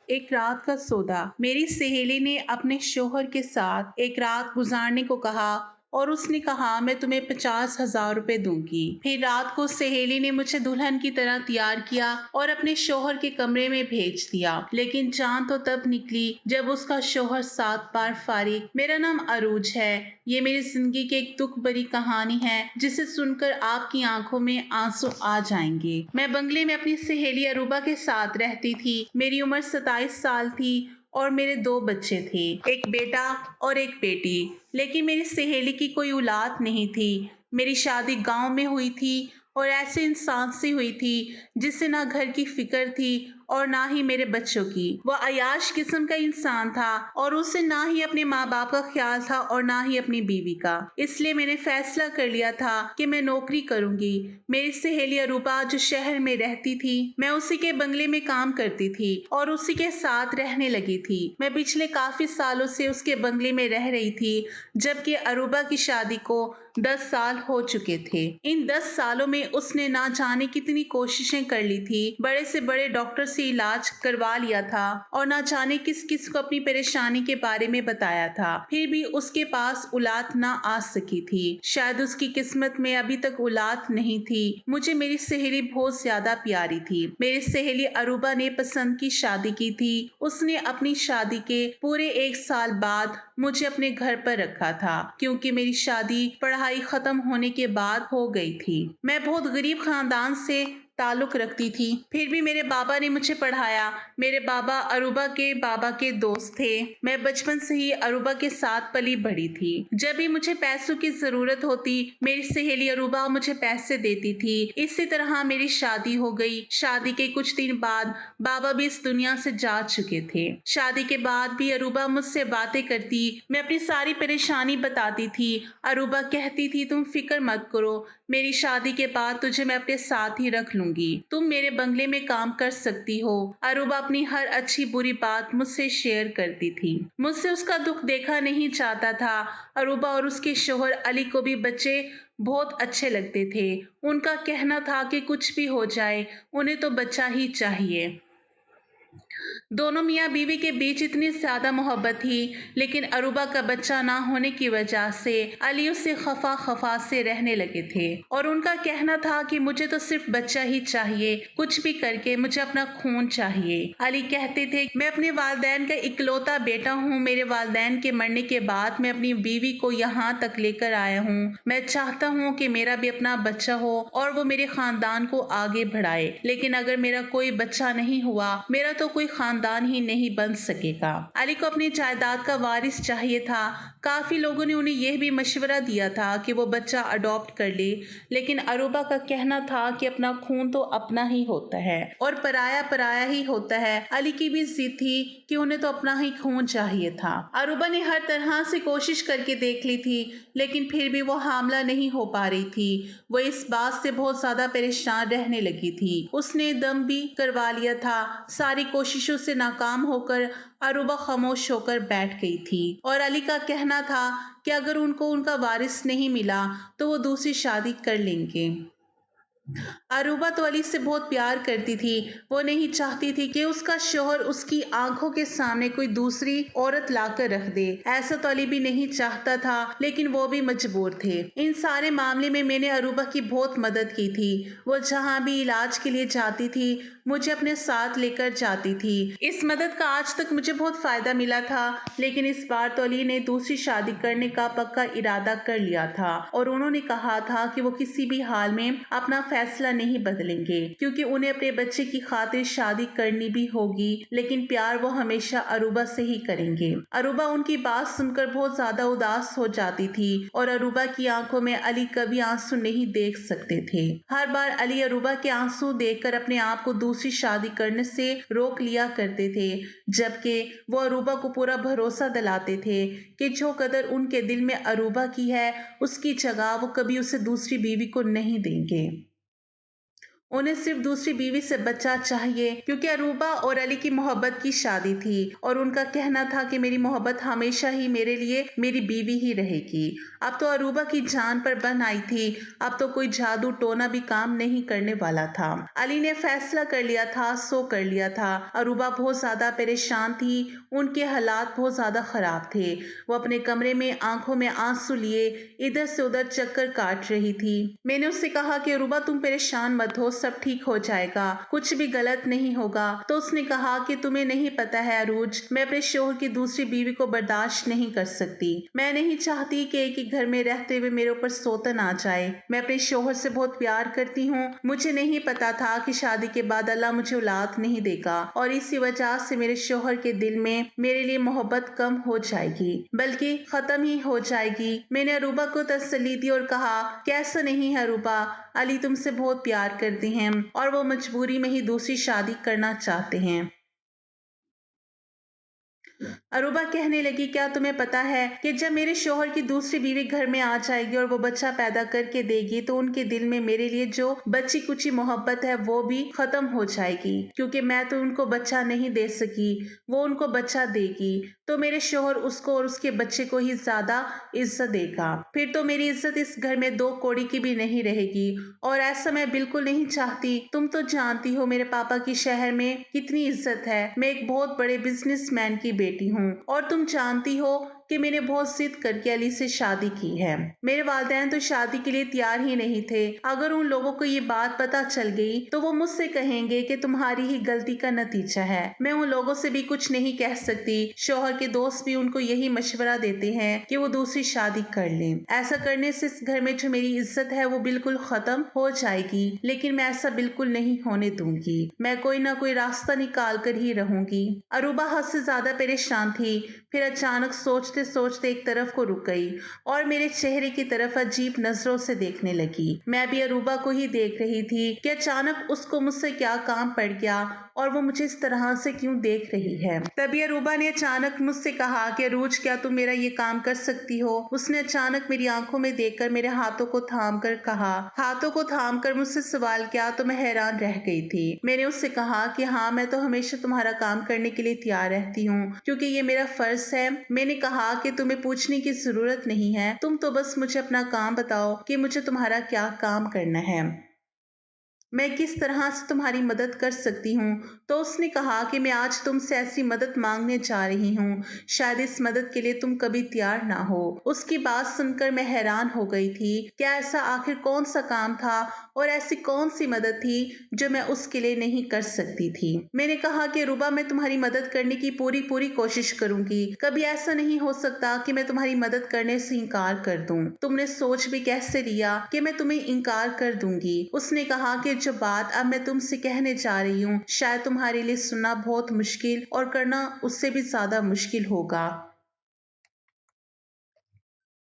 एक रात का सौदा। मेरी सहेली ने अपने शौहर के साथ एक रात गुजारने को कहा और उसने कहा मैं तुम्हें 50,000 रुपए दूंगी। फिर रात को सहेली ने मुझे दुल्हन की तरह तैयार किया और अपने शौहर के कमरे में भेज दिया। लेकिन जान तो तब निकली जब उसका शौहर 7 बार फारिग। मेरा नाम अरूज है। ये मेरी जिंदगी की एक दुख भरी कहानी है जिसे सुनकर आपकी आंखों में आंसू आ जाएंगे। मैं बंगले में अपनी सहेली अरूबा के साथ रहती थी। मेरी उम्र 27 साल थी और मेरे 2 बच्चे थे, एक बेटा और एक बेटी। लेकिन मेरी सहेली की कोई औलाद नहीं थी। मेरी शादी गांव में हुई थी और ऐसे इंसान से हुई थी जिसे ना घर की फिक्र थी और ना ही मेरे बच्चों की। वह अयाश किस्म का इंसान था और उसे ना ही अपने माँ बाप का ख्याल था और ना ही अपनी बीवी का। इसलिए मैंने फैसला कर लिया था कि मैं नौकरी करूंगी। मेरी सहेली अरूबा जो शहर में रहती थी, मैं उसी के बंगले में काम करती थी और उसी के साथ रहने लगी थी। मैं पिछले काफी सालों से उसके बंगले में रह रही थी, जबकि अरूबा की शादी को 10 साल हो चुके थे। इन 10 सालों में उसने ना जाने कितनी कोशिशें कर ली थी। बड़े से बड़े डॉक्टर से इलाज करवा लिया था और ना जाने किस किस को अपनी परेशानी के बारे में बताया था। फिर भी उसके पास औलाद ना आ सकी थी। शायद उसकी किस्मत में अभी तक औलाद नहीं थी। मुझे मेरी सहेली बहुत ज्यादा प्यारी थी। मेरी सहेली अरूबा ने पसंद की शादी की थी। उसने अपनी शादी के पूरे 1 साल बाद मुझे अपने घर पर रखा था, क्योंकि मेरी शादी पढ़ाई खत्म होने के बाद हो गई थी। मैं बहुत गरीब खानदान से ताल्लुक रखती थी, फिर भी मेरे बाबा ने मुझे पढ़ाया। मेरे बाबा अरूबा के बाबा के दोस्त थे। मैं बचपन से ही अरूबा के साथ पली बढ़ी थी। जब भी मुझे पैसों की जरूरत होती, मेरी सहेली अरूबा मुझे पैसे देती थी। इसी तरह मेरी शादी हो गई। शादी के कुछ दिन बाद बाबा भी इस दुनिया से जा चुके थे। शादी के बाद भी अरूबा मुझसे बातें करती। मैं अपनी सारी परेशानी बताती थी। अरूबा कहती थी तुम फिक्र मत करो, मेरी शादी के बाद तुझे मैं अपने साथ ही रख लूंगी। तुम मेरे बंगले में काम कर सकती हो। अरूबा अपनी हर अच्छी बुरी बात मुझसे शेयर करती थी। मुझसे उसका दुख देखा नहीं चाहता था। अरूबा और उसके शौहर अली को भी बच्चे बहुत अच्छे लगते थे। उनका कहना था कि कुछ भी हो जाए, उन्हें तो बच्चा ही चाहिए। दोनों मियाँ बीवी के बीच इतनी ज्यादा मोहब्बत थी, लेकिन अरूबा का बच्चा ना होने की वजह से अली उससे खफा खफा से रहने लगे थे और उनका कहना था कि मुझे तो सिर्फ बच्चा ही चाहिए, कुछ भी करके मुझे अपना खून चाहिए। अली कहते थे मैं अपने वालिदैन का इकलौता बेटा हूँ। मेरे वालिदैन के मरने के बाद मैं अपनी बीवी को यहाँ तक लेकर आया हूँ। मैं चाहता हूँ कि मेरा भी अपना बच्चा हो और वो मेरे खानदान को आगे बढ़ाए। लेकिन अगर मेरा कोई बच्चा नहीं हुआ, मेरा तो कोई खानदान ही नहीं बन सकेगा। अली को अपनी जायदाद का वारिस चाहिए था। काफी लोगों ने उन्हें यह भी मशवरा दिया था कि वो बच्चा अडॉप्ट कर ले, लेकिन अरूबा का कहना था कि अपना खून तो अपना ही होता है और पराया पराया ही होता है। अली की भी जिद थी कि उन्हें तो अपना ही खून चाहिए था। अरूबा ने हर तरह से कोशिश करके देख ली थी, लेकिन फिर भी वो हामला नहीं हो पा रही थी। वो इस बात से बहुत ज्यादा परेशान रहने लगी थी। उसने दम भी करवा लिया था। सारी कोशिशों से नाकाम होकर अरूबा खामोश होकर बैठ गई थी और अली का कहना था कि अगर उनको उनका वारिस नहीं मिला तो वो दूसरी शादी कर लेंगे। अरूबा तो अली से बहुत प्यार करती थी। वो नहीं चाहती थी कि उसका शौहर उसकी आंखों के सामने कोई दूसरी औरत लाकर रख दे। ऐसा तो अली भी नहीं चाहता था, लेकिन वो भी मजबूर थे। इन सारे मामले में मैंने अरूबा की बहुत मदद की थी। वो जहाँ भी इलाज के लिए जाती थी, मुझे अपने साथ लेकर जाती थी। इस मदद का आज तक मुझे बहुत फायदा मिला था, लेकिन इस बार तो अली ने दूसरी शादी करने का पक्का इरादा कर लिया था और उन्होंने कहा था कि वो किसी भी हाल में अपना फैसला नहीं बदलेंगे, क्योंकि उन्हें अपने बच्चे की खातिर शादी करनी भी होगी, लेकिन प्यार वो हमेशा अरूबा से ही करेंगे। अरूबा उनकी बात सुनकर बहुत ज्यादा उदास हो जाती थी और अरूबा की आंखों में अली कभी आंसू नहीं देख सकते थे। हर बार अली अरूबा के आंसू देखकर अपने आप को दूसरी शादी करने से रोक लिया करते थे, जबकि वो अरूबा को पूरा भरोसा दिलाते थे कि जो कदर उनके दिल में अरूबा की है, उसकी जगह वो कभी उसे दूसरी बीवी को नहीं देंगे। उन्हें सिर्फ दूसरी बीवी से बच्चा चाहिए क्योंकि अरूबा और अली की मोहब्बत की शादी थी और उनका कहना था कि मेरी मोहब्बत हमेशा ही मेरे लिए मेरी बीवी ही रहेगी। अब तो अरूबा की जान पर बन आई थी। अब तो कोई जादू टोना भी काम नहीं करने वाला था। अली ने फैसला कर लिया था, सो कर लिया था। अरूबा बहुत ज्यादा परेशान थी। उनके हालात बहुत ज्यादा खराब थे। वो अपने कमरे में आंखों में आंसू लिए इधर से उधर चक्कर काट रही थी। मैंने उससे कहा कि अरूबा तुम परेशान मत हो, सब ठीक हो जाएगा, कुछ भी गलत नहीं होगा। तो उसने कहा कि तुम्हें नहीं पता है अरूज, मैं अपने शोहर की दूसरी बीवी को बर्दाश्त नहीं कर सकती। मैं नहीं चाहती कि एक ही घर में रहते हुए मेरे ऊपर सौतन आ जाए। मैं अपने शोहर से बहुत प्यार करती हूँ। मुझे नहीं पता था कि शादी के बाद अल्लाह मुझे औलाद नहीं देगा और इसी वजह से मेरे शोहर के दिल में मेरे लिए मोहब्बत कम हो जाएगी, बल्कि खत्म ही हो जाएगी। मैंने अरूबा को तसल्ली दी और कहा कि ऐसा नहीं है अरूबा, अली तुमसे बहुत प्यार करते हैं और वो मजबूरी में ही दूसरी शादी करना चाहते हैं। अरूबा कहने लगी, क्या तुम्हें पता है कि जब मेरे शोहर की दूसरी बीवी घर में आ जाएगी और वो बच्चा पैदा करके देगी तो उनके दिल में मेरे लिए जो बच्ची कुची मोहब्बत है वो भी खत्म हो जाएगी, क्योंकि मैं तो उनको बच्चा नहीं दे सकी, वो उनको बच्चा देगी तो मेरे शोहर उसको और उसके बच्चे को ही ज्यादा इज्जत देगा। फिर तो मेरी इज्जत इस घर में दो कौड़ी की भी नहीं रहेगी और ऐसा मैं बिल्कुल नहीं चाहती। तुम तो जानती हो मेरे पापा की शहर में कितनी इज्जत है। मैं एक बहुत बड़े बिजनेसमैन की बेटी हूँ और तुम जानती हो कि मैंने बहुत जिद करके अली से शादी की है। मेरे वालिदैन तो शादी के लिए तैयार ही नहीं थे। अगर उन लोगों को ये बात पता चल गई तो वो मुझसे कहेंगे कि तुम्हारी ही गलती का नतीजा है। मैं उन लोगों से भी कुछ नहीं कह सकती। शोहर के दोस्त भी उनको यही मशवरा देते हैं कि वो दूसरी शादी कर लें। ऐसा करने से इस घर में जो मेरी इज्जत है वो बिल्कुल खत्म हो जाएगी, लेकिन मैं ऐसा बिल्कुल नहीं होने दूंगी। मैं कोई ना कोई रास्ता निकाल कर ही रहूंगी। अरूबा हद से ज्यादा परेशान थी। फिर अचानक सोचते सोचते एक तरफ को रुक गई और मेरे चेहरे की तरफ अजीब नजरों से देखने लगी। मैं भी अरूबा को ही देख रही थी कि अचानक उसको मुझसे क्या काम पड़ गया और वो मुझे इस तरह से क्यों देख रही है। तभी अरूबा ने अचानक मुझसे कहा कि अरूज, क्या तुम मेरा ये काम कर सकती हो? उसने अचानक मेरी आंखों में देखकर मेरे हाथों को थाम कर कहा। हाथों को थाम कर मुझसे सवाल किया तो मैं हैरान रह गई थी। मैंने उससे कहा कि हाँ, मैं तो हमेशा तुम्हारा काम करने के लिए तैयार रहती हूँ क्योंकि ये मेरा फर्ज है। मैंने कहा कि तुम्हें पूछने की जरूरत नहीं है, तुम तो बस मुझे अपना काम बताओ कि मुझे तुम्हारा क्या काम करना है, मैं किस तरह से तुम्हारी मदद कर सकती हूँ। तो उसने कहा कि मैं आज तुमसे ऐसी मदद मांगने जा रही हूँ, शायद इस मदद के लिए तुम कभी तैयार ना हो। उसकी बात सुनकर मैं हैरान हो गई थी। क्या ऐसा आखिर कौन सा काम था और ऐसी कौन सी मदद थी जो मैं उसके लिए नहीं कर सकती थी। मैंने कहा कि रुबा, मैं तुम्हारी मदद करने की पूरी पूरी कोशिश करूंगी। कभी ऐसा नहीं हो सकता कि मैं तुम्हारी मदद करने से इनकार कर दूं। तुमने सोच भी कैसे लिया कि मैं तुम्हें इनकार कर दूंगी। उसने कहा कि जो बात अब मैं तुमसे कहने जा रही हूँ शायद तुम्हारे लिए सुनना बहुत मुश्किल और करना उससे भी ज्यादा मुश्किल होगा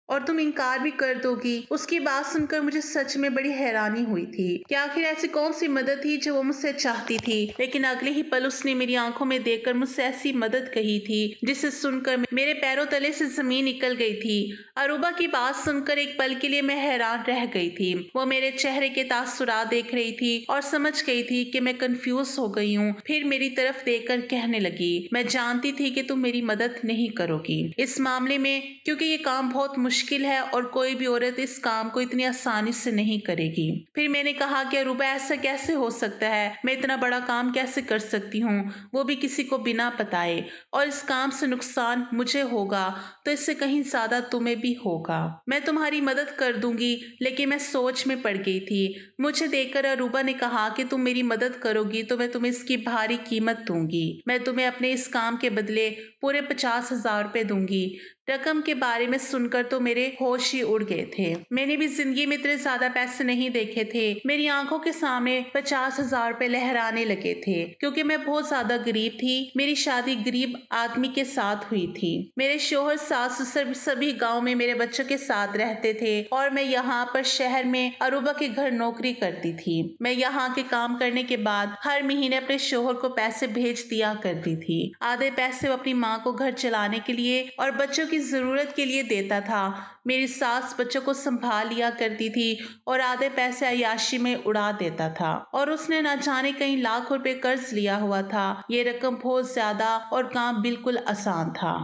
और तुम इनकार भी कर दोगी। उसकी बात सुनकर मुझे सच में बड़ी हैरानी हुई थी कि आखिर ऐसी कौन सी मदद थी जो वो मुझसे चाहती थी। लेकिन अगले ही पल उसने मेरी आंखों में देखकर मुझसे ऐसी मदद कही थी जिसे सुनकर मेरे पैरों तले से जमीन निकल गई थी। अरूबा की बात सुनकर एक पल के लिए मैं हैरान रह गई थी। वो मेरे चेहरे के तासुरात देख रही थी और समझ गई थी कि मैं कंफ्यूज हो गई हूँ। फिर मेरी तरफ देखकर कहने लगी, मैं जानती थी कि तुम मेरी मदद नहीं करोगी इस मामले में, क्योंकि ये काम बहुत मुश्किल है और कोई भी औरत इस काम को इतनी आसानी से नहीं करेगी। फिर मैंने कहा कि अरूबा, ऐसा कैसे हो सकता है? मैं इतना बड़ा काम कैसे कर सकती हूँ, वो भी किसी को बिना बताए, और इस काम से नुकसान मुझे होगा तो इससे कहीं ज्यादा तुम्हें भी होगा। मैं तुम्हारी मदद कर दूंगी। लेकिन मैं सोच में पड़ गई थी। मुझे देखकर अरूबा ने कहा कि तुम मेरी मदद करोगी तो मैं तुम्हें इसकी भारी कीमत दूंगी। मैं तुम्हें अपने इस काम के बदले पूरे 50,000 रुपए दूंगी। रकम के बारे में सुनकर तो मेरे होश ही उड़ गए थे। मैंने भी जिंदगी में इतने ज्यादा पैसे नहीं देखे थे। मेरी आंखों के सामने 50,000 रुपए लहराने लगे थे क्योंकि मैं बहुत ज्यादा गरीब थी। मेरी शादी गरीब आदमी के साथ हुई थी। मेरे शोहर, सास ससुर सभी गांव में मेरे बच्चों के साथ रहते थे और मैं यहाँ पर शहर में अरूबा के घर नौकरी करती थी। मैं यहाँ के काम करने के बाद हर महीने अपने शोहर को पैसे भेज दिया करती थी। आधे पैसे वो अपनी माँ को घर चलाने के लिए और बच्चों की जरूरत के लिए देता था मेरी सास बच्चों को संभाल लिया करती थी और आधे पैसे अय्याशी में उड़ा देता था और उसने न जाने कई लाख रुपए कर्ज लिया हुआ था। ये रकम बहुत ज्यादा और काम बिल्कुल आसान था।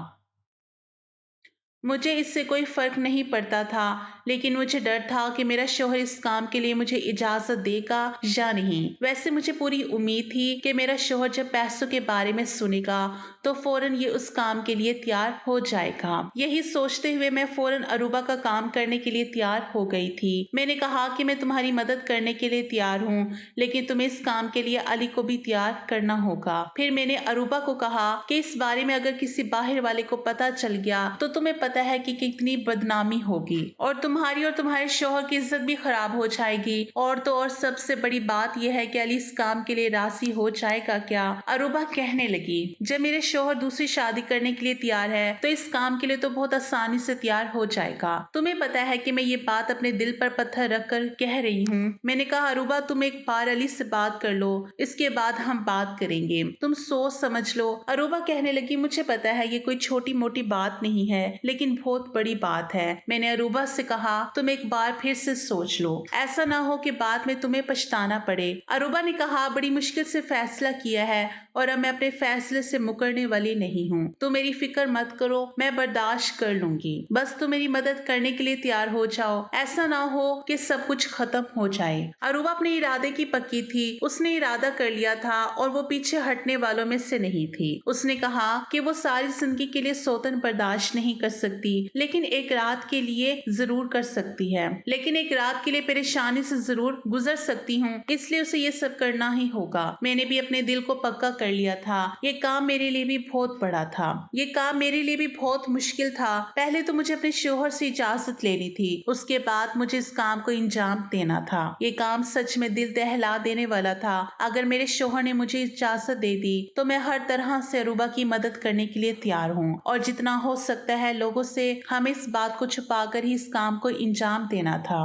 मुझे इससे कोई फ़र्क नहीं पड़ता था, लेकिन मुझे डर था कि मेरा शौहर इस काम के लिए मुझे इजाज़त देगा या नहीं। वैसे मुझे पूरी उम्मीद थी कि मेरा शौहर जब पैसों के बारे में सुनेगा, तो फ़ौरन ये उस काम के लिए तैयार हो जाएगा। यही सोचते हुए मैं फ़ौरन अरूबा का काम करने के लिए तैयार हो गई थी। मैंने कहा कि मैं तुम्हारी मदद करने के लिए तैयार हूँ, लेकिन तुम्हें इस काम के लिए अली को भी तैयार करना होगा। फिर मैंने अरूबा को कहा कि इस बारे में अगर किसी बाहर वाले को पता चल गया, तो तुम्हें पता है कि कितनी बदनामी होगी और तुम्हारी और तुम्हारे शौहर की इज्जत भी खराब हो जाएगी। और तो और सबसे बड़ी बात यह है कि अली इस काम के लिए राजी हो जाएगा क्या? अरूबा कहने लगी, जब मेरे शौहर दूसरी शादी करने के लिए तैयार है, तो इस काम के लिए तो बहुत आसानी से तैयार हो जाएगा। तुम्हें पता है कि मैं ये बात अपने दिल पर पत्थर रख कर कह रही हूँ। मैंने कहा, अरूबा तुम एक बार अली से बात कर लो, इसके बाद हम बात करेंगे। तुम सोच समझ लो। अरूबा कहने लगी, मुझे पता है ये कोई छोटी मोटी बात नहीं है, लेकिन बहुत बड़ी बात है। मैंने अरूबा से कहा, तुम एक बार फिर से सोच लो, ऐसा ना हो कि बाद में तुम्हें पछताना पड़े। अरूबा ने कहा, बड़ी मुश्किल से फैसला किया है और अब मैं अपने फैसले से मुकरने वाली नहीं हूँ। तुम मेरी फिक्र मत करो, मैं बर्दाश्त कर लूंगी। बस तुम मेरी मदद करने के लिए तैयार हो जाओ, ऐसा ना हो कि सब कुछ खत्म हो जाए। अरूबा अपने इरादे की पक्की थी। उसने इरादा कर लिया था और वो पीछे हटने वालों में से नहीं थी। उसने कहा कि वो सारी जिंदगी के लिए सौतन बर्दाश्त नहीं कर सकती, लेकिन एक रात के लिए जरूर कर सकती है। लेकिन एक रात के लिए परेशानी से जरूर गुजर सकती हूँ, इसलिए उसे ये सब करना ही होगा। मैंने भी अपने दिल को पक्का कर लिया था। ये काम मेरे लिए भी बहुत बड़ा था। ये काम मेरे लिए भी बहुत मुश्किल था। पहले तो मुझे अपने शौहर से इजाजत लेनी थी, उसके बाद मुझे इस काम को इंजाम देना था। ये काम सच में दिल दहला देने वाला था। अगर मेरे शौहर ने मुझे इजाजत दे दी, तो मैं हर तरह से अरूबा की मदद करने के लिए तैयार हूँ और जितना हो सकता है लोगों से हमें इस बात को छुपाकर ही इस काम को इंजाम देना था,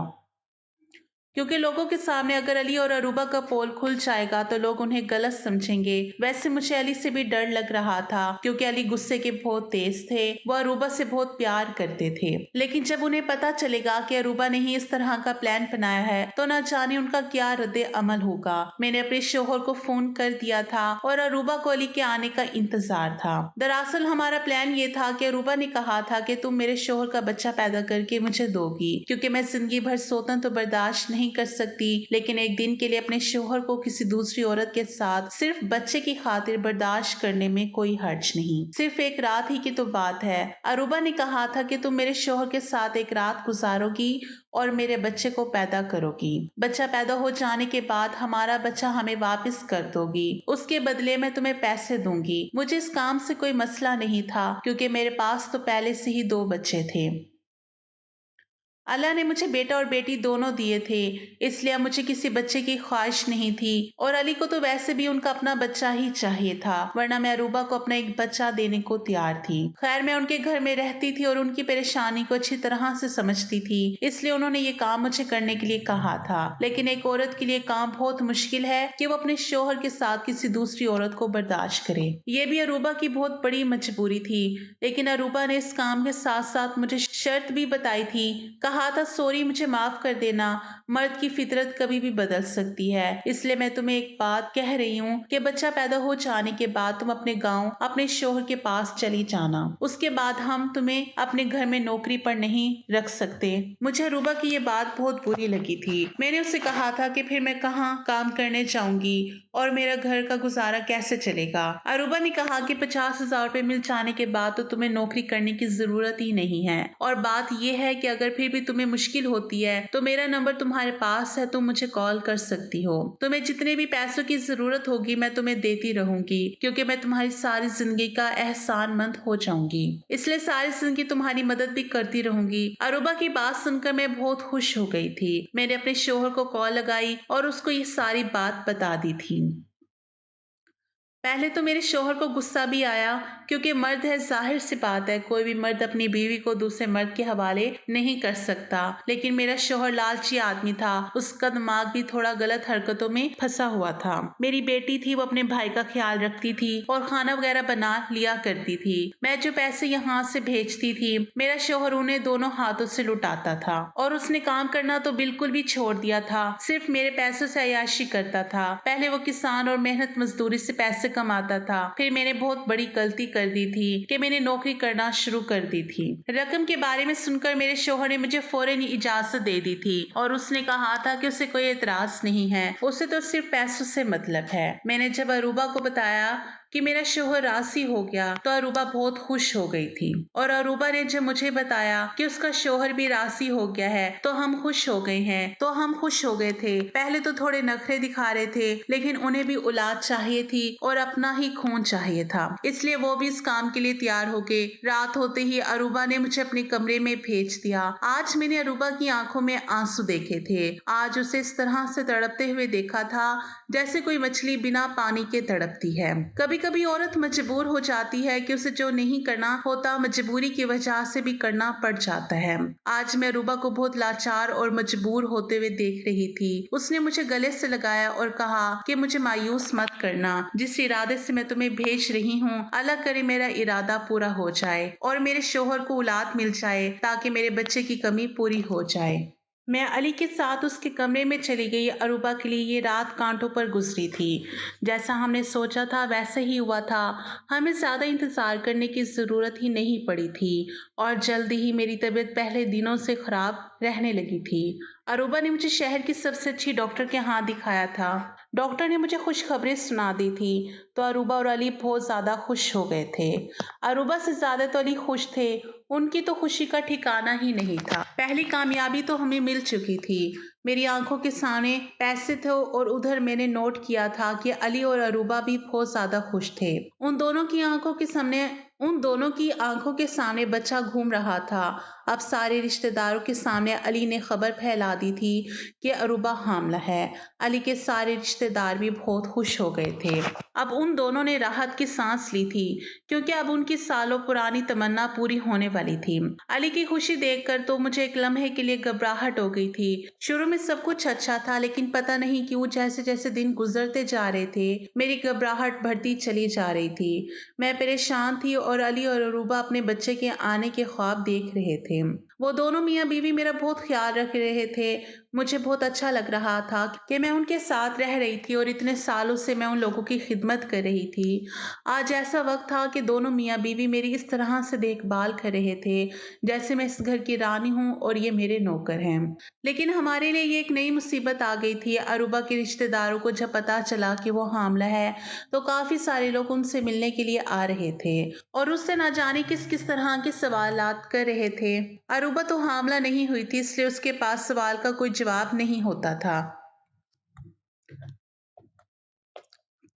क्योंकि लोगों के सामने अगर अली और अरूबा का पोल खुल जाएगा तो लोग उन्हें गलत समझेंगे। वैसे मुझे अली से भी डर लग रहा था, क्योंकि अली गुस्से के बहुत तेज थे। वो अरूबा से बहुत प्यार करते थे, लेकिन जब उन्हें पता चलेगा कि अरूबा ने ही इस तरह का प्लान बनाया है, तो न जाने उनका क्या रद्दे अमल होगा। मैंने अपने शौहर को फोन कर दिया था और अरूबा को अली के आने का इंतजार था। दरअसल हमारा प्लान ये था कि अरूबा ने कहा था कि तुम मेरे शौहर का बच्चा पैदा करके मुझे दोगी, क्योंकि मैं जिंदगी भर सोतन तो बर्दाश्त नहीं कर सकती, लेकिन एक दिन के लिए अपने शौहर को किसी दूसरी औरत के साथ सिर्फ बच्चे की खातिर बर्दाश्त करने में कोई हर्ज नहीं। सिर्फ एक रात ही की तो बात है। अरूबा ने कहा था कि तुम मेरे शौहर के साथ एक रात गुजारोगी और मेरे बच्चे को पैदा करोगी। बच्चा पैदा हो जाने के बाद हमारा बच्चा हमें वापस कर दोगी। उसके बदले मैं तुम्हें पैसे दूंगी। मुझे इस काम से कोई मसला नहीं था, क्योंकि मेरे पास तो पहले से ही 2 बच्चे थे। अल्लाह ने मुझे बेटा और बेटी दोनों दिए थे, इसलिए अब मुझे किसी बच्चे की ख्वाहिश नहीं थी और अली को तो वैसे भी उनका अपना बच्चा ही चाहिए था, वरना मैं अरूबा को अपना एक बच्चा देने को तैयार थी। खैर, मैं उनके घर में रहती थी और उनकी परेशानी को अच्छी तरह से समझती थी, इसलिए उन्होंने ये काम मुझे करने के लिए कहा था। लेकिन एक औरत के लिए काम बहुत मुश्किल है कि वो अपने शौहर के साथ किसी दूसरी औरत को बर्दाश्त करे। ये भी अरूबा की बहुत बड़ी मजबूरी थी, लेकिन अरूबा ने इस काम के साथ साथ मुझे शर्त भी बताई थी। कहा था, सॉरी, मुझे माफ कर देना, मर्द की फितरत कभी भी बदल सकती है, इसलिए मैं तुम्हें एक बात कह रही हूँ कि बच्चा पैदा हो जाने के बाद तुम अपने गांव अपने शौहर के पास चली जाना। उसके बाद हम तुम्हें अपने घर में नौकरी पर नहीं रख सकते। मुझे अरूबा की ये बात बहुत बुरी लगी थी। मैंने उससे कहा था कि फिर मैं कहाँ काम करने जाऊंगी और मेरा घर का गुजारा कैसे चलेगा। अरूबा ने कहा कि 50,000 रुपए मिल जाने के बाद तो तुम्हें नौकरी करने की जरूरत ही नहीं है, और बात यह है कि अगर फिर भी तुम्हें मुश्किल होती है तो मेरा नंबर तुम्हारे पास है, तुम मुझे कॉल कर सकती हो। तुम्हें जितने भी पैसों की जरूरत होगी मैं तुम्हें देती रहूंगी, क्योंकि मैं तुम्हारी सारी जिंदगी का एहसानमंद हो जाऊंगी, इसलिए सारी जिंदगी तुम्हारी मदद भी करती रहूंगी। अरूबा की बात सुनकर मैं बहुत खुश हो गई थी। मैंने अपने शौहर को कॉल लगाई और उसको ये सारी बात बता दी थी। पहले तो मेरे शौहर को गुस्सा भी आया, क्योंकि मर्द है, जाहिर सी बात है कोई भी मर्द अपनी बीवी को दूसरे मर्द के हवाले नहीं कर सकता। लेकिन मेरा शौहर लालची आदमी था, उसका दिमाग भी थोड़ा गलत हरकतों में फंसा हुआ था। मेरी बेटी थी, वो अपने भाई का ख्याल रखती थी और खाना वगैरह बना लिया करती थी। मैं जो पैसे यहाँ से भेजती थी, मेरा शौहर उन्हें दोनों हाथों से लुटाता था और उसने काम करना तो बिल्कुल भी छोड़ दिया था, सिर्फ मेरे पैसों से अय्याशी करता था। पहले वो किसान और मेहनत मजदूरी से पैसे कमाता था, फिर मैंने बहुत बड़ी गलती कर दी थी कि मैंने नौकरी करना शुरू कर दी थी। रकम के बारे में सुनकर मेरे शौहर ने मुझे फौरन इजाजत दे दी थी और उसने कहा था कि उसे कोई एतराज नहीं है, उसे तो सिर्फ पैसों से मतलब है। मैंने जब अरूबा को बताया कि मेरा शौहर राजी हो गया तो अरूबा बहुत खुश हो गई थी, और अरूबा ने जब मुझे बताया कि उसका शौहर भी राजी हो गया है तो हम खुश हो गए हैं, तो हम खुश हो गए थे। पहले तो थोड़े नखरे दिखा रहे थे, लेकिन उन्हें भी औलाद चाहिए थी और अपना ही खून चाहिए था, इसलिए वो भी इस काम के लिए तैयार हो गए। रात होते ही अरूबा ने मुझे अपने कमरे में भेज दिया। आज मैंने अरूबा की आंखों में आंसू देखे थे। आज उसे इस तरह से तड़पते हुए देखा था जैसे कोई मछली बिना पानी के तड़पती है। कभी कभी औरत मजबूर हो जाती है कि उसे जो नहीं करना होता मजबूरी की वजह से भी करना पड़ जाता है। आज मैं अरूबा को बहुत लाचार और मजबूर होते हुए देख रही थी। उसने मुझे गले से लगाया और कहा कि मुझे मायूस मत करना, जिस इरादे से मैं तुम्हें भेज रही हूँ, अल्लाह करे मेरा इरादा पूरा हो जाए और मेरे शौहर को औलाद मिल जाए ताकि मेरे बच्चे की कमी पूरी हो जाए। मैं अली के साथ उसके कमरे में चली गई। अरूबा के लिए ये रात कांटों पर गुजरी थी। जैसा हमने सोचा था वैसा ही हुआ था। हमें ज्यादा इंतजार करने की जरूरत ही नहीं पड़ी थी और जल्दी ही मेरी तबीयत पहले दिनों से खराब रहने लगी थी। अरूबा ने मुझे शहर की सबसे अच्छी डॉक्टर के यहाँ दिखाया था। डॉक्टर ने मुझे खुशखबरी सुना दी थी तो अरूबा और अली बहुत ज्यादा खुश हो गए थे। अरूबा से ज्यादा तो अली खुश थे। उनकी तो खुशी का ठिकाना ही नहीं था। पहली कामयाबी तो हमें मिल चुकी थी। मेरी आंखों के सामने पैसे थे और उधर मैंने नोट किया था कि अली और अरूबा भी बहुत ज्यादा खुश थे। उन दोनों की आंखों के सामने बच्चा घूम रहा था। अब सारे रिश्तेदारों के सामने अली ने खबर फैला दी थी कि अरूबा हामला है। अली के सारे रिश्तेदार भी बहुत खुश हो गए थे। अब उन दोनों ने राहत की सांस ली थी, क्योंकि अब उनकी सालों पुरानी तमन्ना पूरी होने वाली थी। अली की खुशी देखकर तो मुझे एक लम्हे के लिए घबराहट हो गई थी। शुरू में सब कुछ अच्छा था, लेकिन पता नहीं क्यों जैसे जैसे दिन गुजरते जा रहे थे मेरी घबराहट बढ़ती चली जा रही थी। मैं परेशान थी और अली और अरूबा अपने बच्चे के आने के ख्वाब देख रहे थे। वो दोनों मियाँ बीवी मेरा बहुत ख्याल रख रहे थे। मुझे बहुत अच्छा लग रहा था कि मैं उनके साथ रह रही थी और इतने सालों से मैं उन लोगों की खिदमत कर रही थी। आज ऐसा वक्त था कि दोनों मियाँ बीवी मेरी इस तरह से देखभाल कर रहे थे जैसे मैं इस घर की रानी हूँ और ये मेरे नौकर हैं। लेकिन हमारे लिए ये एक नई मुसीबत आ गई थी। अरूबा के रिश्तेदारों को जब पता चला कि वो हामला है तो काफी सारे लोग उनसे मिलने के लिए आ रहे थे और उससे ना जाने किस किस तरह के सवालात कर रहे थे। अरूबा तो हामला नहीं हुई थी, इसलिए उसके पास सवाल का कोई जवाब नहीं होता था,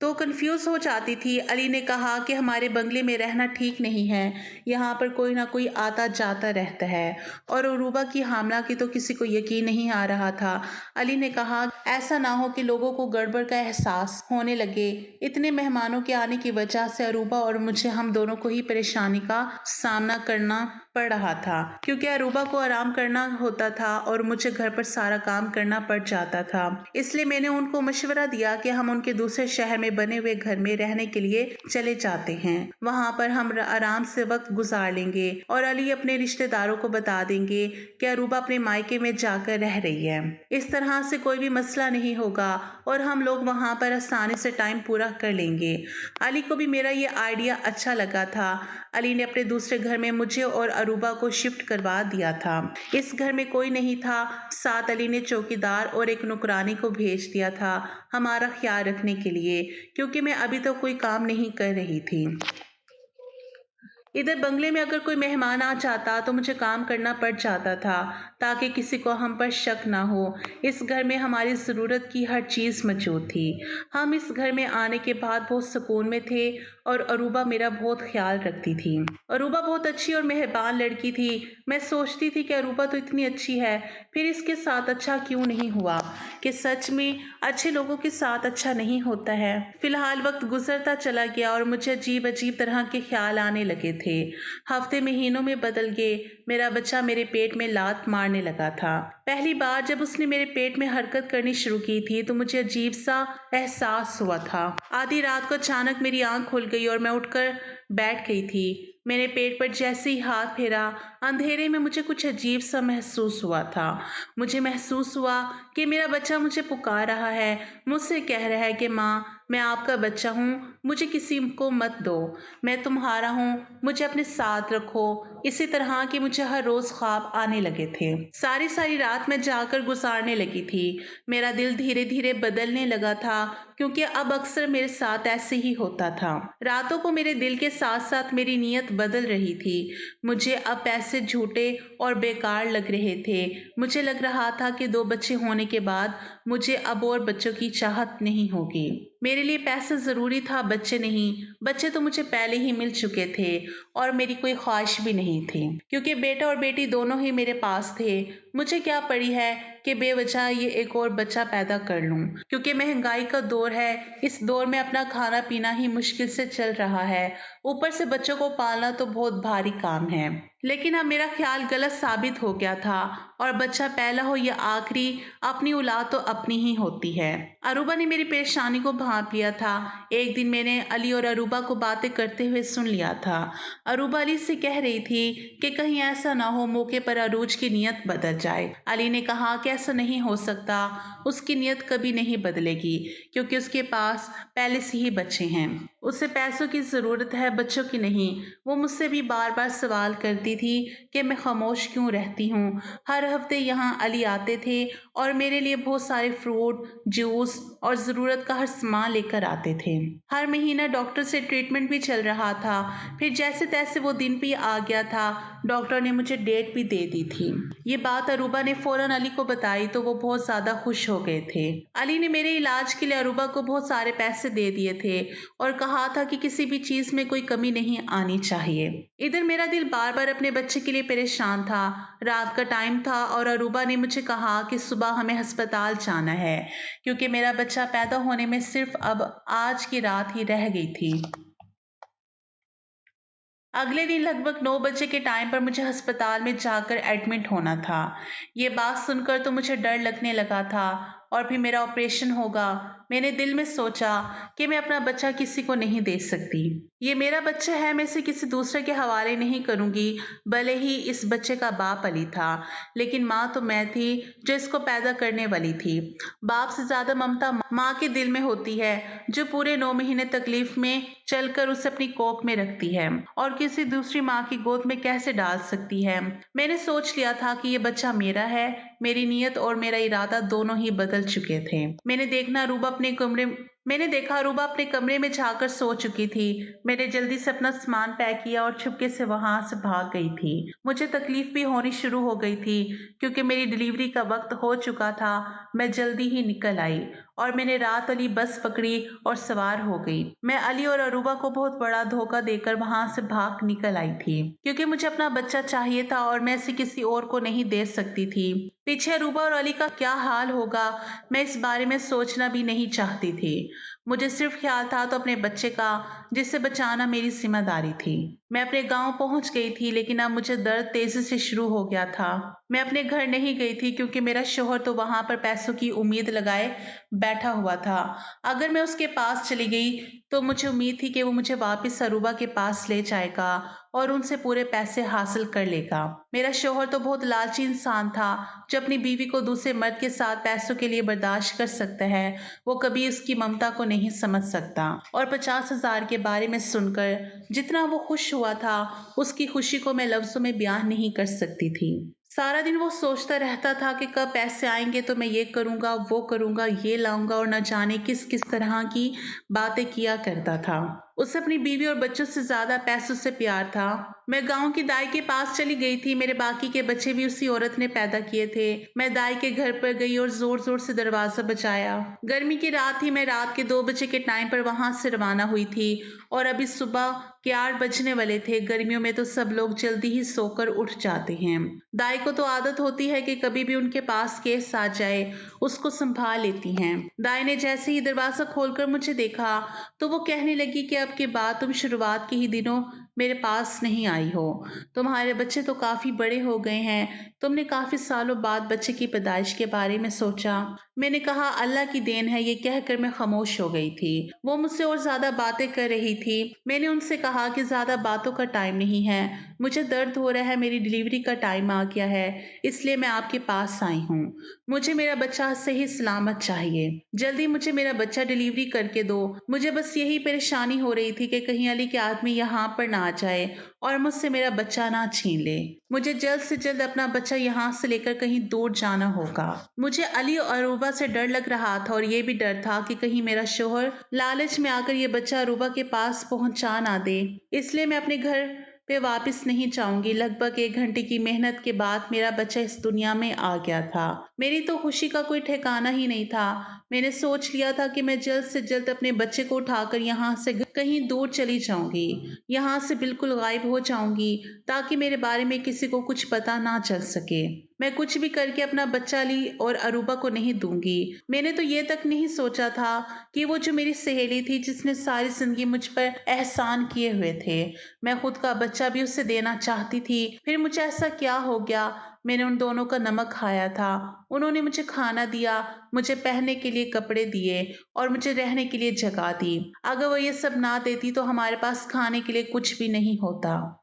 तो कंफ्यूज हो जाती थी। अली ने कहा कि हमारे बंगले में रहना ठीक नहीं है, यहाँ पर कोई ना कोई आता जाता रहता है, और अरूबा की हामला की तो किसी को यकीन नहीं आ रहा था। अली ने कहा ऐसा ना हो कि लोगों को गड़बड़ का एहसास होने लगे। इतने मेहमानों के आने की वजह से अरूबा और मुझे, हम दोनों को ही परेशानी का सामना करना पड़ रहा था, क्योंकि अरूबा को आराम करना होता था और मुझे घर पर सारा काम करना पड़ जाता था। इसलिए मैंने उनको मशवरा दिया कि हम उनके दूसरे शहर में बने हुए घर में रहने के लिए चले जाते हैं। वहां पर हम आराम से वक्त गुजार लेंगे और अली अपने रिश्तेदारों को बता देंगे कि अरूबा अपने मायके में जाकर रह रही है। इस तरह से कोई भी मसला नहीं होगा और हम लोग वहां पर आसानी से टाइम पूरा कर लेंगे। अली को भी मेरा ये आइडिया अच्छा लगा था। अली ने अपने दूसरे घर में मुझे और अरूबा को शिफ्ट करवा दिया था। इस घर में कोई नहीं था। साथ अली ने चौकीदार और एक नुकरानी को भेज दिया था हमारा ख्याल रखने के लिए, क्योंकि मैं अभी तो कोई काम नहीं कर रही थी। इधर बंगले में अगर कोई मेहमान आ जाता तो मुझे काम करना पड़ जाता था, ताकि किसी को हम पर शक ना हो। इस घर में हमारी ज़रूरत की हर चीज़ मौजूद थी। हम इस घर में आने के बाद बहुत सुकून में थे और अरूबा मेरा बहुत ख्याल रखती थी। अरूबा बहुत अच्छी और मेहरबान लड़की थी। मैं सोचती थी कि अरूबा तो इतनी अच्छी है, फिर इसके साथ अच्छा क्यों नहीं हुआ, कि सच में अच्छे लोगों के साथ अच्छा नहीं होता है। फिलहाल वक्त गुजरता चला गया और मुझे अजीब अजीब तरह के ख्याल आने लगे थे। हफ्ते महीनों में बदल गए। मेरा बच्चा मेरे पेट में लात मारने लगा था। पहली बार जब उसने मेरे पेट में हरकत करनी शुरू की थी तो मुझे अजीब सा एहसास हुआ था। आधी रात को अचानक मेरी आंख खुल गई और मैं उठकर बैठ गई थी। मैंने पेट पर जैसे ही हाथ फेरा, अंधेरे में मुझे कुछ अजीब सा महसूस हुआ था। मुझे महसूस हुआ कि मेरा बच्चा मुझे पुकार रहा है, मुझसे कह रहा है कि माँ, मैं आपका बच्चा हूँ, मुझे किसी को मत दो, मैं तुम्हारा हूँ, मुझे अपने साथ रखो। इसी तरह के मुझे हर रोज ख्वाब आने लगे थे। सारी सारी रात मैं जाकर गुजारने लगी थी। मेरा दिल धीरे धीरे बदलने लगा था, क्योंकि अब अक्सर मेरे साथ ऐसे ही होता था। रातों को मेरे दिल के साथ साथ मेरी नीयत बदल रही थी। मुझे अब पैसे झूठे और बेकार लग रहे थे। मुझे लग रहा था कि 2 बच्चे होने के बाद मुझे अब और बच्चों की चाहत नहीं होगी। मेरे लिए पैसा जरूरी था, बच्चे नहीं। बच्चे तो मुझे पहले ही मिल चुके थे और मेरी कोई ख्वाहिश भी नहीं थी, क्योंकि बेटा और बेटी दोनों ही मेरे पास थे। मुझे क्या पड़ी है कि बेवजह ये एक और बच्चा पैदा कर लूं, क्योंकि महंगाई का दौर है। इस दौर में अपना खाना पीना ही मुश्किल से चल रहा है, ऊपर से बच्चों को पालना तो बहुत भारी काम है। लेकिन अब मेरा ख्याल गलत साबित हो गया था, और बच्चा पहला हो या आखिरी, अपनी औलाद तो अपनी ही होती है। अरूबा ने मेरी परेशानी को भांप लिया था। एक दिन मैंने अली और अरूबा को बातें करते हुए सुन लिया था। अरूबा अली से कह रही थी कि कहीं ऐसा ना हो मौके पर अरूज की नीयत बदल जाए। अली ने कहा कि ऐसा नहीं हो सकता, उसकी नीयत कभी नहीं बदलेगी, क्योंकि उसके पास पहले से ही बच्चे हैं। उसे पैसों की जरूरत है, बच्चों की नहीं। वो मुझसे भी बार बार सवाल करती थी कि मैं खामोश क्यों रहती हूँ। हर हफ्ते यहाँ अली आते थे और मेरे लिए बहुत सारे फ्रूट, जूस और जरूरत का हर सामान लेकर आते थे। हर महीना डॉक्टर से ट्रीटमेंट भी चल रहा था। फिर जैसे तैसे वो दिन भी आ गया था। डॉक्टर ने मुझे डेट भी दे दी थी। ये बात अरूबा ने फौरन अली को बताई तो वो बहुत ज्यादा खुश हो गए थे। अली ने मेरे इलाज के लिए अरूबा को बहुत सारे पैसे दे दिए थे और कहा था कि किसी भी चीज में कोई कमी नहीं आनी चाहिए। इधर मेरा दिल बार बार अपने बच्चे के लिए परेशान था। रात का टाइम था और अरूबा ने मुझे कहा कि सुबह हमें अस्पताल जाना है, क्योंकि मेरा बच्चा पैदा होने में सिर्फ अब आज की रात ही रह गई थी। अगले दिन लगभग 9 बजे के टाइम पर मुझे अस्पताल में जाकर एडमिट होना था। ये बात सुनकर तो मुझे डर लगने लगा था, और फिर मेरा ऑपरेशन होगा। मैंने दिल में सोचा कि मैं अपना बच्चा किसी को नहीं दे सकती। ये मेरा बच्चा है, मैं इसे किसी दूसरे के हवाले नहीं करूंगी। भले ही इस बच्चे का बाप अली था, लेकिन माँ तो मैं थी जो इसको पैदा करने वाली थी। बाप से ज्यादा ममता माँ के दिल में होती है, जो पूरे 9 महीने तकलीफ में चलकर उसे अपनी कोख में रखती है और किसी दूसरी माँ की गोद में कैसे डाल सकती है। मैंने सोच लिया था कि ये बच्चा मेरा है। मेरी नीयत और मेरा इरादा दोनों ही बदल चुके थे। मैंने देखा रूबा अपने कमरे में जाकर सो चुकी थी। मैंने जल्दी से अपना सामान पैक किया और चुपके से वहां से भाग गई थी। मुझे तकलीफ भी होनी शुरू हो गई थी, क्योंकि मेरी डिलीवरी का वक्त हो चुका था। मैं जल्दी ही निकल आई और मैंने रात वाली बस पकड़ी और सवार हो गई। मैं अली और अरूबा को बहुत बड़ा धोखा देकर वहां से भाग निकल आई थी, क्योंकि मुझे अपना बच्चा चाहिए था और मैं इसे किसी और को नहीं दे सकती थी। पीछे अरूबा और अली का क्या हाल होगा, मैं इस बारे में सोचना भी नहीं चाहती थी। मुझे सिर्फ ख्याल था तो अपने बच्चे का, जिसे बचाना मेरी जिम्मेदारी थी। मैं अपने गांव पहुंच गई थी, लेकिन अब मुझे दर्द तेजी से शुरू हो गया था। मैं अपने घर नहीं गई थी, क्योंकि मेरा शोहर तो वहां पर पैसों की उम्मीद लगाए बैठा हुआ था। अगर मैं उसके पास चली गई तो मुझे उम्मीद थी कि वो मुझे वापस अरूबा के पास ले जाएगा और उनसे पूरे पैसे हासिल कर लेगा। मेरा शोहर तो बहुत लालची इंसान था, जो अपनी बीवी को दूसरे मर्द के साथ पैसों के लिए बर्दाश्त कर सकता है, वो कभी उसकी ममता को नहीं समझ सकता। और 50,000 के बारे में सुनकर जितना वो खुश हुआ था, उसकी खुशी को मैं लफ्जों में बयान नहीं कर सकती थी। सारा दिन वो सोचता रहता था कि कब पैसे आएंगे तो मैं ये करूंगा, वो करूंगा, ये लाऊंगा, और न जाने किस किस तरह की बातें किया करता था। उसे अपनी बीवी और बच्चों से ज्यादा पैसों से प्यार था। मैं गांव की दाई के पास चली गई थी। मेरे बाकी के बच्चे भी उसी औरत ने पैदा किए थे। मैं दाई के घर पर गई और जोर जोर से दरवाजा बजाया। गर्मी की रात थी। मैं रात के 2 बजे के टाइम पर वहां से रवाना हुई थी और अभी सुबह के 8 बजने वाले थे। गर्मियों में तो सब लोग जल्दी ही सोकर उठ जाते हैं। दाई को तो आदत होती है कि कभी भी उनके पास केस आ जाए उसको संभाल लेती हैं। दाई ने जैसे ही दरवाजा खोलकर मुझे देखा तो वो कहने लगी कि अब के बाद तुम शुरुआत के ही दिनों मेरे पास नहीं आई हो। तुम्हारे बच्चे तो काफी बड़े हो गए हैं। तुमने काफी सालों बाद बच्चे की पैदाइश के बारे में सोचा। मैंने कहा अल्लाह की देन है। ये कहकर मैं खामोश हो गई थी। वो मुझसे और ज्यादा बातें कर रही थी। मैंने उनसे कहा कि ज्यादा बातों का टाइम नहीं है। मुझे दर्द हो रहा है। मेरी डिलीवरी का टाइम आ गया है, इसलिए मैं आपके पास आई हूँ। मुझे मेरा बच्चा सही सलामत चाहिए। जल्दी मुझे मेरा बच्चा डिलीवरी करके दो। मुझे बस यही परेशानी हो रही थी कि कहीं अली के आदमी यहाँ पर ना आ जाए और मुझसे मेरा बच्चा ना छीन ले। मुझे जल्द से जल्द अपना बच्चा यहाँ से लेकर कहीं दूर जाना होगा। मुझे अली और अरूबा से डर लग रहा था और ये भी डर था कि कहीं मेरा शोहर लालच में आकर ये बच्चा अरूबा के पास पहुंचा ना दे। इसलिए मैं अपने घर पे वापस नहीं जाऊंगी। लगभग 1 घंटे की मेहनत के बाद मेरा बच्चा इस दुनिया में आ गया था। मेरी तो खुशी का कोई ठिकाना ही नहीं था। मैंने सोच लिया था कि मैं जल्द से जल्द अपने बच्चे को उठाकर यहाँ से कहीं दूर चली जाऊंगी। यहाँ से बिल्कुल गायब हो जाऊंगी ताकि मेरे बारे में किसी को कुछ पता ना चल सके। मैं कुछ भी करके अपना बच्चा अली और अरूबा को नहीं दूंगी। मैंने तो ये तक नहीं सोचा था कि वो जो मेरी सहेली थी जिसने सारी जिंदगी मुझ पर एहसान किए हुए थे, मैं खुद का बच्चा भी उसे देना चाहती थी। फिर मुझे ऐसा क्या हो गया? मैंने उन दोनों का नमक खाया था। उन्होंने मुझे खाना दिया, मुझे पहनने के लिए कपड़े दिए और मुझे रहने के लिए जगह दी। अगर वो ये सब ना देती तो हमारे पास खाने के लिए कुछ भी नहीं होता।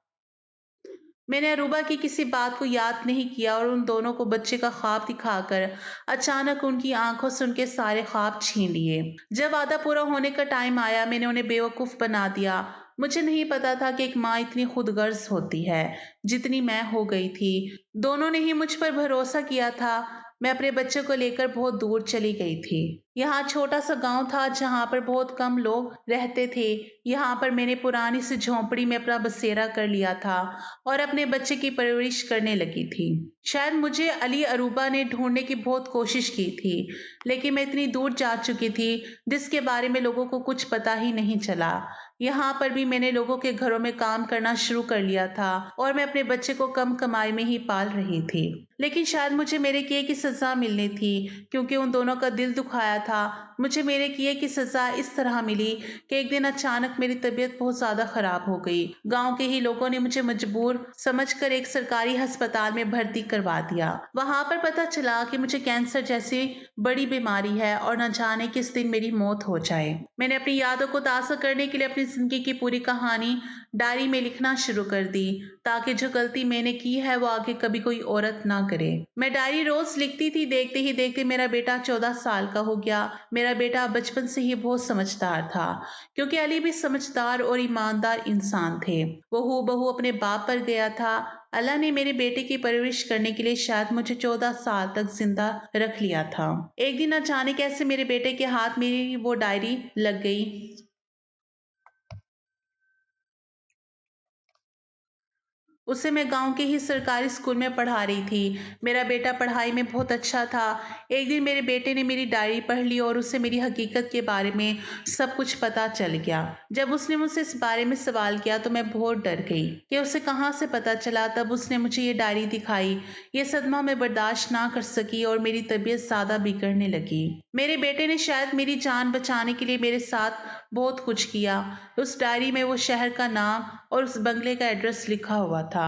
मैंने अरूबा की किसी बात को याद नहीं किया और उन दोनों को बच्चे का ख्वाब दिखाकर अचानक उनकी आंखों से उनके सारे ख्वाब छीन लिए। जब वादा पूरा होने का टाइम आया मैंने उन्हें बेवकूफ बना दिया। मुझे नहीं पता था कि एक माँ इतनी खुदगर्ज होती है जितनी मैं हो गई थी। दोनों ने ही मुझ पर भरोसा किया था। मैं अपने बच्चे को लेकर बहुत दूर चली गई थी। यहाँ छोटा सा गांव था जहाँ पर बहुत कम लोग रहते थे। यहाँ पर मैंने पुरानी सी झोंपड़ी में अपना बसेरा कर लिया था और अपने बच्चे की परवरिश करने लगी थी। शायद मुझे अली अरूबा ने ढूंढने की बहुत कोशिश की थी, लेकिन मैं इतनी दूर जा चुकी थी जिसके बारे में लोगों को कुछ पता ही नहीं चला। यहाँ पर भी मैंने लोगों के घरों में काम करना शुरू कर लिया था और मैं अपने बच्चे को कम कमाई में ही पाल रही थी। लेकिन शायद मुझे मेरे किए की सजा मिलनी थी, क्योंकि उन दोनों का दिल दुखाया था। मुझे मेरे किए की सजा इस तरह मिली कि एक दिन अचानक मेरी तबीयत बहुत ज्यादा खराब हो गई। गांव के ही लोगों ने मुझे मजबूर समझकर एक सरकारी अस्पताल में भर्ती करवा दिया। वहां पर पता चला कि मुझे कैंसर जैसी बड़ी बीमारी है और न जाने किस दिन मेरी मौत हो जाए। मैंने अपनी यादों को ताज़ा करने के लिए अपनी जिंदगी की पूरी कहानी डायरी में लिखना शुरू कर दी, ताकि जो गलती मैंने की है वो आगे कभी कोई औरत ना करे। मैं डायरी रोज लिखती थी। देखते ही देखते मेरा बेटा 14 साल का हो गया। मेरा बेटा बचपन से ही बहुत समझदार था, क्योंकि अली भी समझदार और ईमानदार इंसान थे। वो हूबहू अपने बाप पर गया था। अल्लाह ने मेरे बेटे की परवरिश करने के लिए शायद मुझे 14 साल तक जिंदा रख लिया था। एक दिन अचानक ऐसे मेरे बेटे के हाथ मेरी वो डायरी लग गई। उसे मैं गांव के ही सरकारी स्कूल में पढ़ा रही थी। मेरा बेटा पढ़ाई में बहुत अच्छा था। एक दिन मेरे बेटे ने मेरी डायरी पढ़ ली और उसे मेरी हकीकत के बारे में सब कुछ पता चल गया। जब उसने मुझसे इस बारे में सवाल किया तो मैं बहुत डर गई कि उसे कहाँ से पता चला। तब उसने मुझे ये डायरी दिखाई। ये सदमा मैं बर्दाश्त ना कर सकी और मेरी तबीयत ज्यादा बिगड़ने लगी। मेरे बेटे ने शायद मेरी जान बचाने के लिए मेरे साथ बहुत कुछ किया। उस डायरी में वो शहर का नाम और उस बंगले का एड्रेस लिखा हुआ था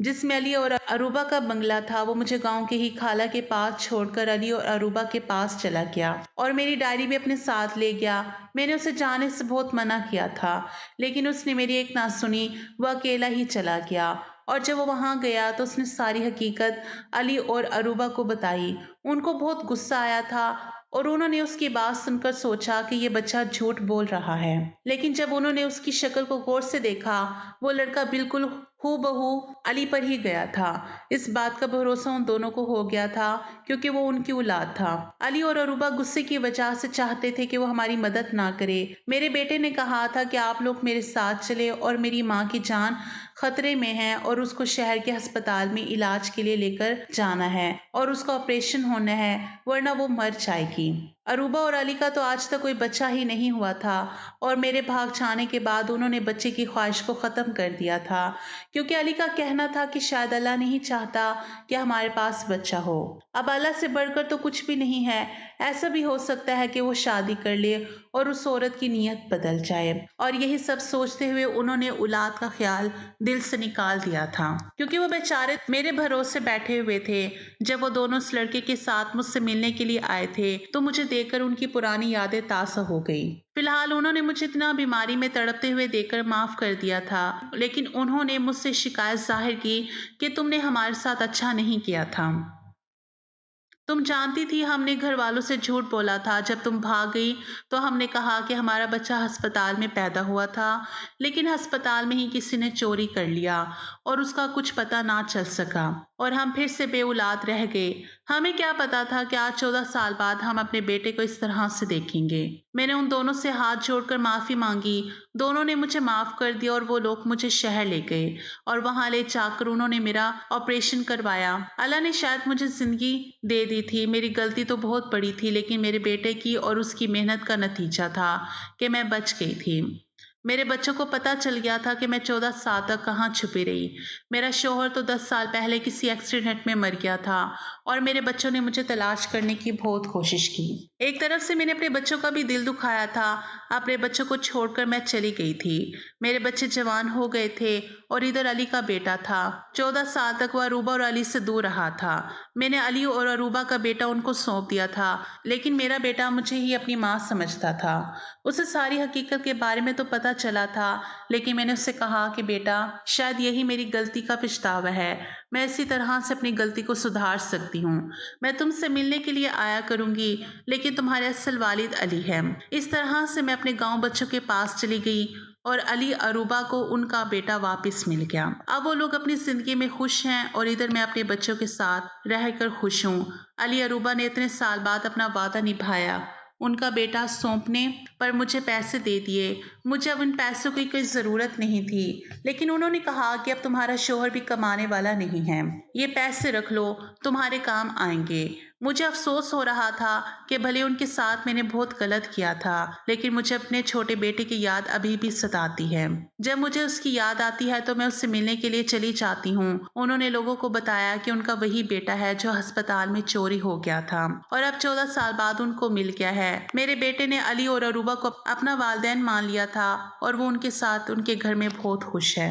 जिसमें अली और अरूबा का बंगला था। वो मुझे गांव के ही खाला के पास छोड़कर अली और अरूबा के पास चला गया और मेरी डायरी भी अपने साथ ले गया। मैंने उसे जाने से बहुत मना किया था, लेकिन उसने मेरी एक ना सुनी। वह अकेला ही चला गया और जब वो वहां गया तो उसने सारी हकीकत अली और अरूबा को बताई। उनको बहुत गुस्सा आया था और उन्होंने उसकी बात सुनकर सोचा कि ये बच्चा झूठ बोल रहा है। लेकिन जब उन्होंने उसकी शक्ल को गौर से देखा, वो लड़का बिल्कुल हूबहू अली पर ही गया था। इस बात का भरोसा उन दोनों को हो गया था क्योंकि वो उनकी औलाद था। अली और अरूबा गुस्से की वजह से चाहते थे कि वो हमारी मदद ना करे। मेरे बेटे ने कहा था कि आप लोग मेरे साथ चले और मेरी माँ की जान खतरे में है और उसको शहर के अस्पताल में इलाज के लिए लेकर जाना है और उसका ऑपरेशन होना है, वरना वो मर जाएगी। अरूबा और अली का तो आज तक कोई बच्चा ही नहीं हुआ था और मेरे भाग जाने के बाद उन्होंने बच्चे की ख्वाहिश को ख़त्म कर दिया था क्योंकि अली का कहना था कि शायद अल्लाह नहीं चाहता कि हमारे पास बच्चा हो। अब अल्लाह से बढ़कर तो कुछ भी नहीं है। ऐसा भी हो सकता है कि वो शादी कर ले और उस औरत की नीयत बदल जाए। और यही सब सोचते हुए उन्होंने औलाद का ख्याल दिल से निकाल दिया था क्योंकि वो बेचारे मेरे भरोसे बैठे हुए थे। जब वो दोनों उस लड़के के साथ मुझसे मिलने के लिए आए थे तो मुझे देखकर उनकी पुरानी यादें ताज़ा हो गई। फिलहाल उन्होंने मुझे इतना बीमारी में तड़पते हुए देखकर माफ कर दिया था, लेकिन उन्होंने मुझसे शिकायत जाहिर की कि तुमने हमारे साथ अच्छा नहीं किया था। तुम जानती थी हमने घर वालों से झूठ बोला था। जब तुम भाग गई तो हमने कहा कि हमारा बच्चा अस्पताल में पैदा हुआ था, लेकिन अस्पताल में ही किसी ने चोरी कर लिया और उसका कुछ पता ना चल सका और हम फिर से बेऔलाद रह गए। हमें क्या पता था कि आज 14 साल बाद हम अपने बेटे को इस तरह से देखेंगे। मैंने उन दोनों से हाथ जोड़कर माफ़ी मांगी। दोनों ने मुझे माफ़ कर दिया और वो लोग मुझे शहर ले गए और वहाँ ले जाकर उन्होंने मेरा ऑपरेशन करवाया। अल्लाह ने शायद मुझे ज़िंदगी दे दी थी। मेरी गलती तो बहुत बड़ी थी, लेकिन मेरे बेटे की और उसकी मेहनत का नतीजा था कि मैं बच गई थी। मेरे बच्चों को पता चल गया था कि मैं 14 साल तक कहाँ छुपी रही। मेरा शौहर तो 10 साल पहले किसी एक्सीडेंट में मर गया था और मेरे बच्चों ने मुझे तलाश करने की बहुत कोशिश की। एक तरफ से मैंने अपने बच्चों का भी दिल दुखाया था। अपने बच्चों को छोड़कर मैं चली गई थी। मेरे बच्चे जवान हो गए थे और इधर अली का बेटा था। 14 साल तक वह अरूबा और अली से दूर रहा था। मैंने अली और अरूबा का बेटा उनको सौंप दिया था, लेकिन मेरा बेटा मुझे ही अपनी माँ समझता था। उसे सारी हकीकत के बारे में तो पता चला था, लेकिन मैंने उससे कहा कि बेटा, शायद यही मेरी गलती का पछतावा है। मैं इसी तरह से अपनी गलती को सुधार सकती हूँ। मैं तुमसे मिलने के लिए आया करूँगी, लेकिन तुम्हारे असल वालिद अली हैं। इस तरह से मैं अपने गांव बच्चों के पास चली गई और अली अरूबा को उनका बेटा वापस मिल गया। अब वो लोग अपनी जिंदगी में खुश हैं और इधर मैं अपने बच्चों के साथ रहकर खुश हूँ। अली अरूबा ने इतने साल बाद अपना वादा निभाया। उनका बेटा सौंपने पर मुझे पैसे दे दिए। मुझे अब उन पैसों की कोई ज़रूरत नहीं थी, लेकिन उन्होंने कहा कि अब तुम्हारा शौहर भी कमाने वाला नहीं है, ये पैसे रख लो, तुम्हारे काम आएंगे। मुझे अफसोस हो रहा था कि भले उनके साथ मैंने बहुत गलत किया था, लेकिन मुझे अपने छोटे बेटे की याद अभी भी सताती है। जब मुझे उसकी याद आती है तो मैं उससे मिलने के लिए चली जाती हूँ। उन्होंने लोगों को बताया कि उनका वही बेटा है जो अस्पताल में चोरी हो गया था और अब 14 साल बाद उनको मिल गया है। मेरे बेटे ने अली और अरूबा को अपना वालिदैन मान लिया था और वो उनके साथ उनके घर में बहुत खुश है।